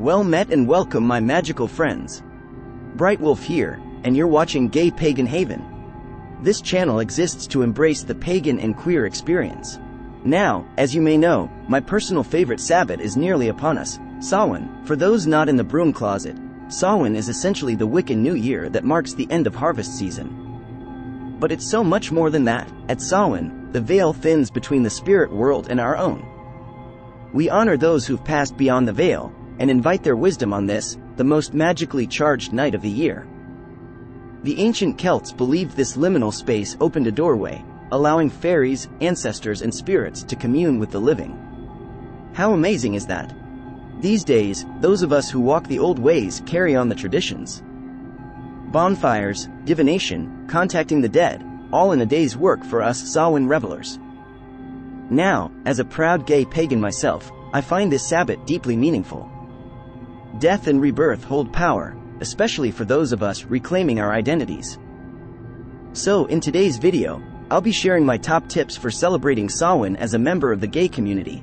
Well met and welcome, my magical friends. Brightwolf here, and you're watching Gay Pagan Haven. This channel exists to embrace the pagan and queer experience. Now, as you may know, my personal favorite Sabbath is nearly upon us, Samhain. For those not in the broom closet, Samhain is essentially the Wiccan New Year that marks the end of harvest season. But it's so much more than that. At Samhain, the veil thins between the spirit world and our own. We honor those who've passed beyond the veil, and invite their wisdom on this, the most magically charged night of the year. The ancient Celts believed this liminal space opened a doorway, allowing fairies, ancestors, and spirits to commune with the living. How amazing is that? These days, those of us who walk the old ways carry on the traditions. Bonfires, divination, contacting the dead, all in a day's work for us Samhain revelers. Now, as a proud gay pagan myself, I find this Sabbat deeply meaningful. Death and rebirth hold power, especially for those of us reclaiming our identities. So in today's video, I'll be sharing my top tips for celebrating Samhain as a member of the gay community.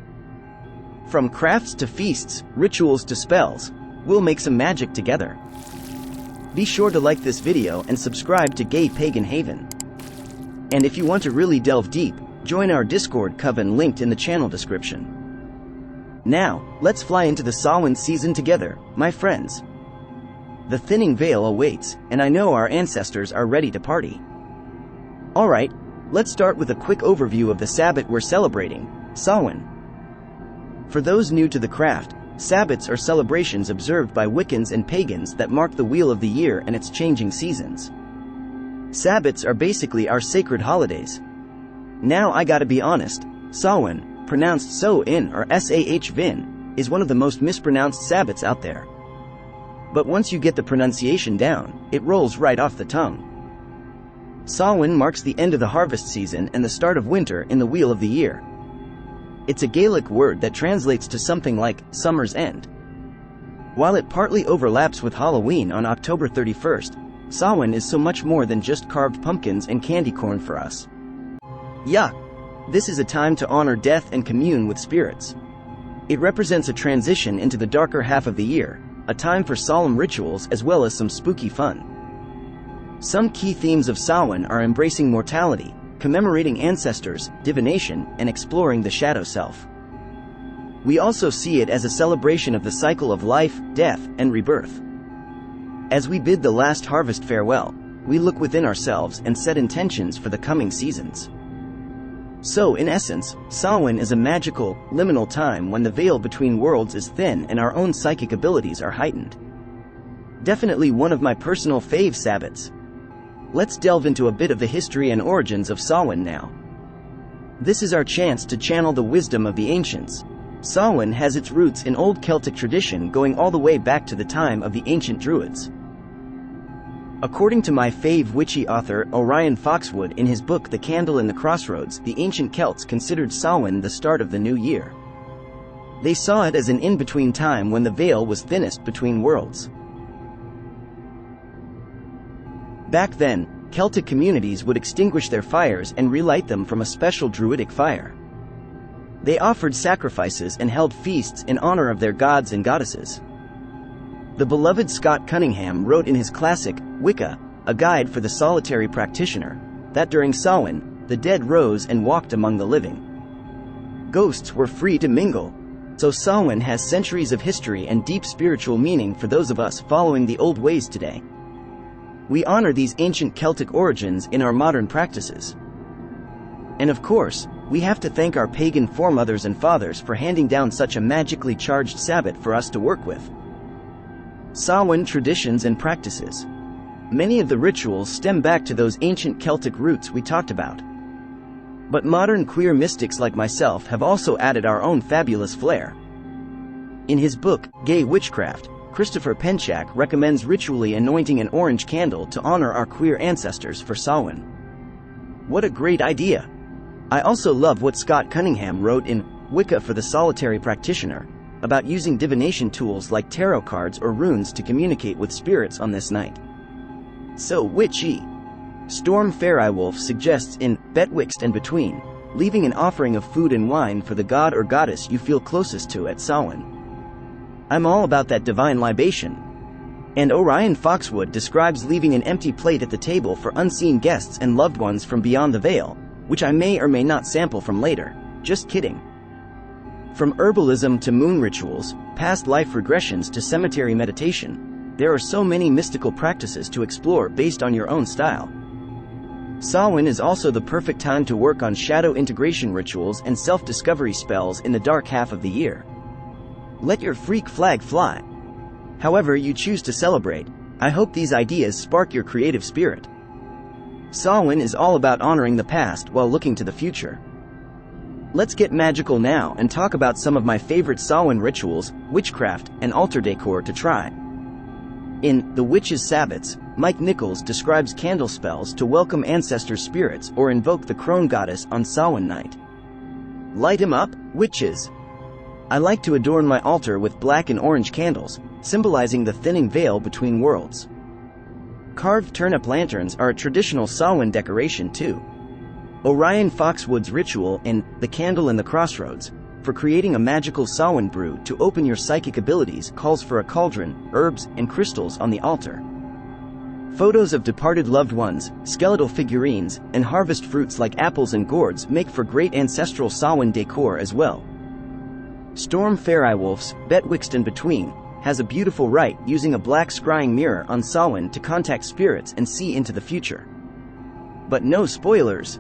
From crafts to feasts, rituals to spells, we'll make some magic together. Be sure to like this video and subscribe to Gay Pagan Haven. And if you want to really delve deep, join our Discord coven linked in the channel description. Now, let's fly into the Samhain season together, my friends. The thinning veil awaits, and I know our ancestors are ready to party. Alright, let's start with a quick overview of the Sabbat we're celebrating, Samhain. For those new to the craft, Sabbats are celebrations observed by Wiccans and pagans that mark the wheel of the year and its changing seasons. Sabbats are basically our sacred holidays. Now I gotta be honest, Samhain, pronounced so-in or S-A-H-vin, is one of the most mispronounced Sabbats out there. But once you get the pronunciation down, it rolls right off the tongue. Samhain marks the end of the harvest season and the start of winter in the wheel of the year. It's a Gaelic word that translates to something like summer's end. While it partly overlaps with Halloween on October 31st, Samhain is so much more than just carved pumpkins and candy corn for us. Yeah, this is a time to honor death and commune with spirits. It represents a transition into the darker half of the year, a time for solemn rituals as well as some spooky fun. Some key themes of Samhain are embracing mortality, commemorating ancestors, divination, and exploring the shadow self. We also see it as a celebration of the cycle of life, death, and rebirth. As we bid the last harvest farewell, we look within ourselves and set intentions for the coming seasons. So in essence, Samhain is a magical, liminal time when the veil between worlds is thin and our own psychic abilities are heightened. Definitely one of my personal fave Sabbats. Let's delve into a bit of the history and origins of Samhain now. This is our chance to channel the wisdom of the ancients. Samhain has its roots in old Celtic tradition going all the way back to the time of the ancient Druids. According to my fave witchy author Orion Foxwood in his book The Candle in the Crossroads, the ancient Celts considered Samhain the start of the new year. They saw it as an in-between time when the veil was thinnest between worlds. Back then, Celtic communities would extinguish their fires and relight them from a special druidic fire. They offered sacrifices and held feasts in honor of their gods and goddesses. The beloved Scott Cunningham wrote in his classic, Wicca, a guide for the solitary practitioner, that during Samhain, the dead rose and walked among the living. Ghosts were free to mingle. So Samhain has centuries of history and deep spiritual meaning for those of us following the old ways today. We honor these ancient Celtic origins in our modern practices. And of course, we have to thank our pagan foremothers and fathers for handing down such a magically charged Sabbat for us to work with. Samhain traditions and practices. Many of the rituals stem back to those ancient Celtic roots we talked about. But modern queer mystics like myself have also added our own fabulous flair. In his book, Gay Witchcraft, Christopher Penchak recommends ritually anointing an orange candle to honor our queer ancestors for Samhain. What a great idea! I also love what Scott Cunningham wrote in Wicca for the Solitary Practitioner, about using divination tools like tarot cards or runes to communicate with spirits on this night. So witchy. Storm Faireyewolf suggests in Betwixt and Between, leaving an offering of food and wine for the god or goddess you feel closest to at Samhain. I'm all about that divine libation. And Orion Foxwood describes leaving an empty plate at the table for unseen guests and loved ones from beyond the veil, which I may or may not sample from later. Just kidding. From herbalism to moon rituals, past life regressions to cemetery meditation, there are so many mystical practices to explore based on your own style. Samhain is also the perfect time to work on shadow integration rituals and self-discovery spells in the dark half of the year. Let your freak flag fly. However you choose to celebrate, I hope these ideas spark your creative spirit. Samhain is all about honoring the past while looking to the future. Let's get magical now and talk about some of my favorite Samhain rituals, witchcraft, and altar decor to try. In The Witch's Sabbats, Mike Nichols describes candle spells to welcome ancestor spirits or invoke the crone goddess on Samhain night. Light 'em up, witches! I like to adorn my altar with black and orange candles, symbolizing the thinning veil between worlds. Carved turnip lanterns are a traditional Samhain decoration too. Orion Foxwood's ritual in The Candle in the Crossroads, for creating a magical Samhain brew to open your psychic abilities, calls for a cauldron, herbs, and crystals on the altar. Photos of departed loved ones, skeletal figurines, and harvest fruits like apples and gourds make for great ancestral Samhain decor as well. Storm Faireyewolf's Betwixt and Between has a beautiful rite using a black scrying mirror on Samhain to contact spirits and see into the future. But no spoilers!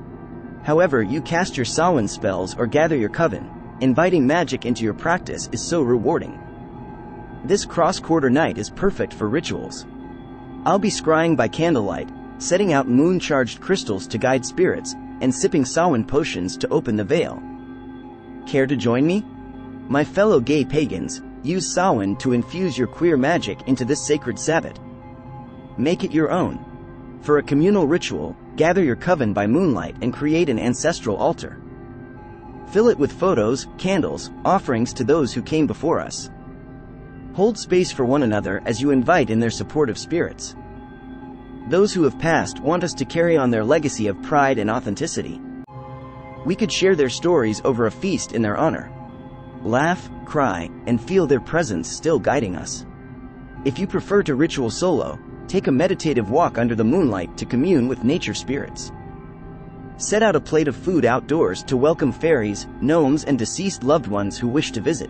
However you cast your Samhain spells or gather your coven, inviting magic into your practice is so rewarding. This cross-quarter night is perfect for rituals. I'll be scrying by candlelight, setting out moon-charged crystals to guide spirits, and sipping Samhain potions to open the veil. Care to join me? My fellow gay pagans, use Samhain to infuse your queer magic into this sacred Sabbat. Make it your own. For a communal ritual, gather your coven by moonlight and create an ancestral altar. Fill it with photos, candles, offerings to those who came before us. Hold space for one another as you invite in their supportive spirits. Those who have passed want us to carry on their legacy of pride and authenticity. We could share their stories over a feast in their honor. Laugh, cry, and feel their presence still guiding us. If you prefer to ritual solo, take a meditative walk under the moonlight to commune with nature spirits. Set out a plate of food outdoors to welcome fairies, gnomes, and deceased loved ones who wish to visit.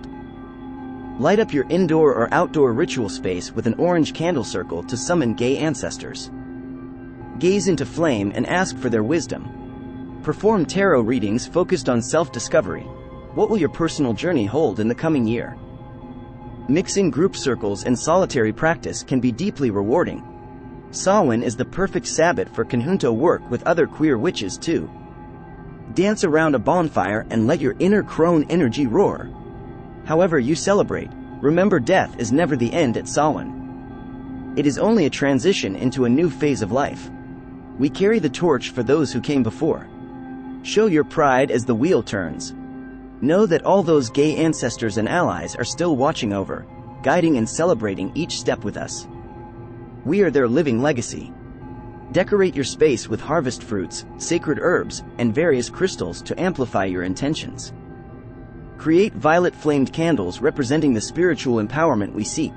Light up your indoor or outdoor ritual space with an orange candle circle to summon gay ancestors. Gaze into flame and ask for their wisdom. Perform tarot readings focused on self-discovery. What will your personal journey hold in the coming year? Mixing group circles and solitary practice can be deeply rewarding. Samhain is the perfect Sabbat for conjunto work with other queer witches too. Dance around a bonfire and let your inner crone energy roar. However you celebrate, remember death is never the end at Samhain. It is only a transition into a new phase of life. We carry the torch for those who came before. Show your pride as the wheel turns. Know that all those gay ancestors and allies are still watching over, guiding and celebrating each step with us. We are their living legacy. Decorate your space with harvest fruits, sacred herbs, and various crystals to amplify your intentions. Create violet-flamed candles representing the spiritual empowerment we seek.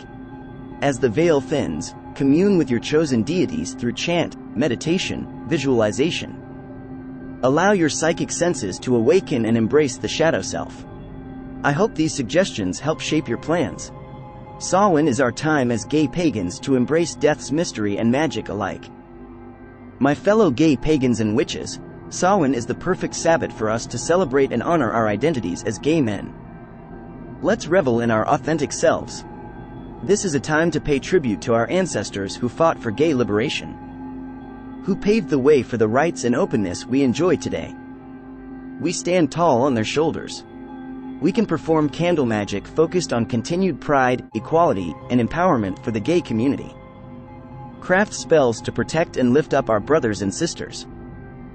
As the veil thins, commune with your chosen deities through chant, meditation, visualization. Allow your psychic senses to awaken and embrace the shadow self. I hope these suggestions help shape your plans. Samhain is our time as gay pagans to embrace death's mystery and magic alike. My fellow gay pagans and witches, Samhain is the perfect Sabbat for us to celebrate and honor our identities as gay men. Let's revel in our authentic selves. This is a time to pay tribute to our ancestors who fought for gay liberation, who paved the way for the rights and openness we enjoy today. We stand tall on their shoulders. We can perform candle magic focused on continued pride, equality, and empowerment for the gay community. Craft spells to protect and lift up our brothers and sisters.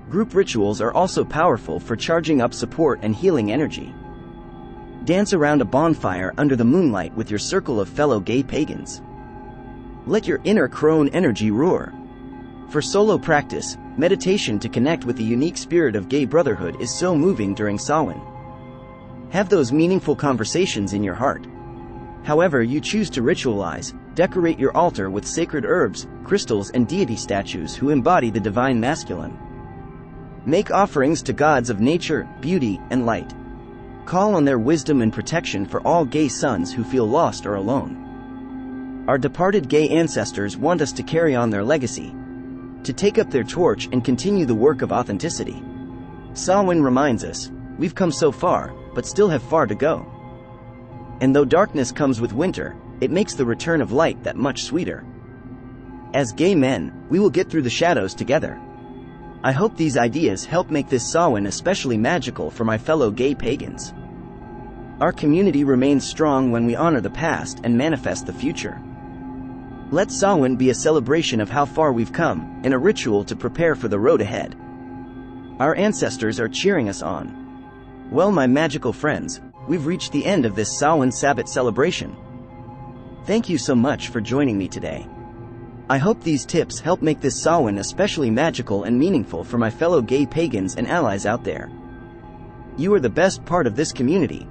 Group rituals are also powerful for charging up support and healing energy. Dance around a bonfire under the moonlight with your circle of fellow gay pagans. Let your inner crone energy roar. For solo practice, meditation to connect with the unique spirit of gay brotherhood is so moving during Samhain. Have those meaningful conversations in your heart. However you choose to ritualize, decorate your altar with sacred herbs, crystals and deity statues who embody the divine masculine. Make offerings to gods of nature, beauty, and light. Call on their wisdom and protection for all gay sons who feel lost or alone. Our departed gay ancestors want us to carry on their legacy, to take up their torch and continue the work of authenticity. Samhain reminds us, we've come so far, but still have far to go. And though darkness comes with winter, it makes the return of light that much sweeter. As gay men, we will get through the shadows together. I hope these ideas help make this Samhain especially magical for my fellow gay pagans. Our community remains strong when we honor the past and manifest the future. Let Samhain be a celebration of how far we've come, and a ritual to prepare for the road ahead. Our ancestors are cheering us on. Well, my magical friends, we've reached the end of this Samhain Sabbat celebration. Thank you so much for joining me today. I hope these tips help make this Samhain especially magical and meaningful for my fellow gay pagans and allies out there. You are the best part of this community.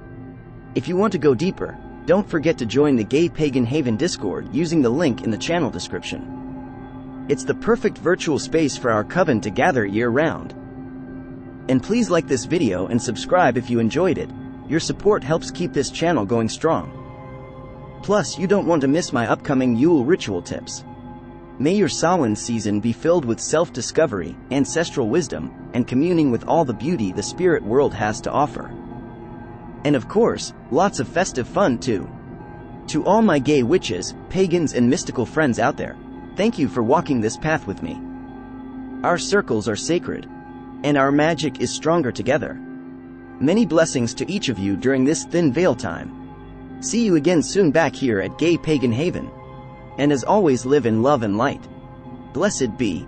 If you want to go deeper, don't forget to join the Gay Pagan Haven Discord using the link in the channel description. It's the perfect virtual space for our coven to gather year-round. And please like this video and subscribe if you enjoyed it. Your support helps keep this channel going strong. Plus, you don't want to miss my upcoming Yule ritual tips. May your Samhain season be filled with self-discovery, ancestral wisdom, and communing with all the beauty the spirit world has to offer. And of course, lots of festive fun too. To all my gay witches, pagans and mystical friends out there, thank you for walking this path with me. Our circles are sacred, and our magic is stronger together. Many blessings to each of you during this thin veil time. See you again soon back here at Gay Pagan Haven. And as always, live in love and light. Blessed be.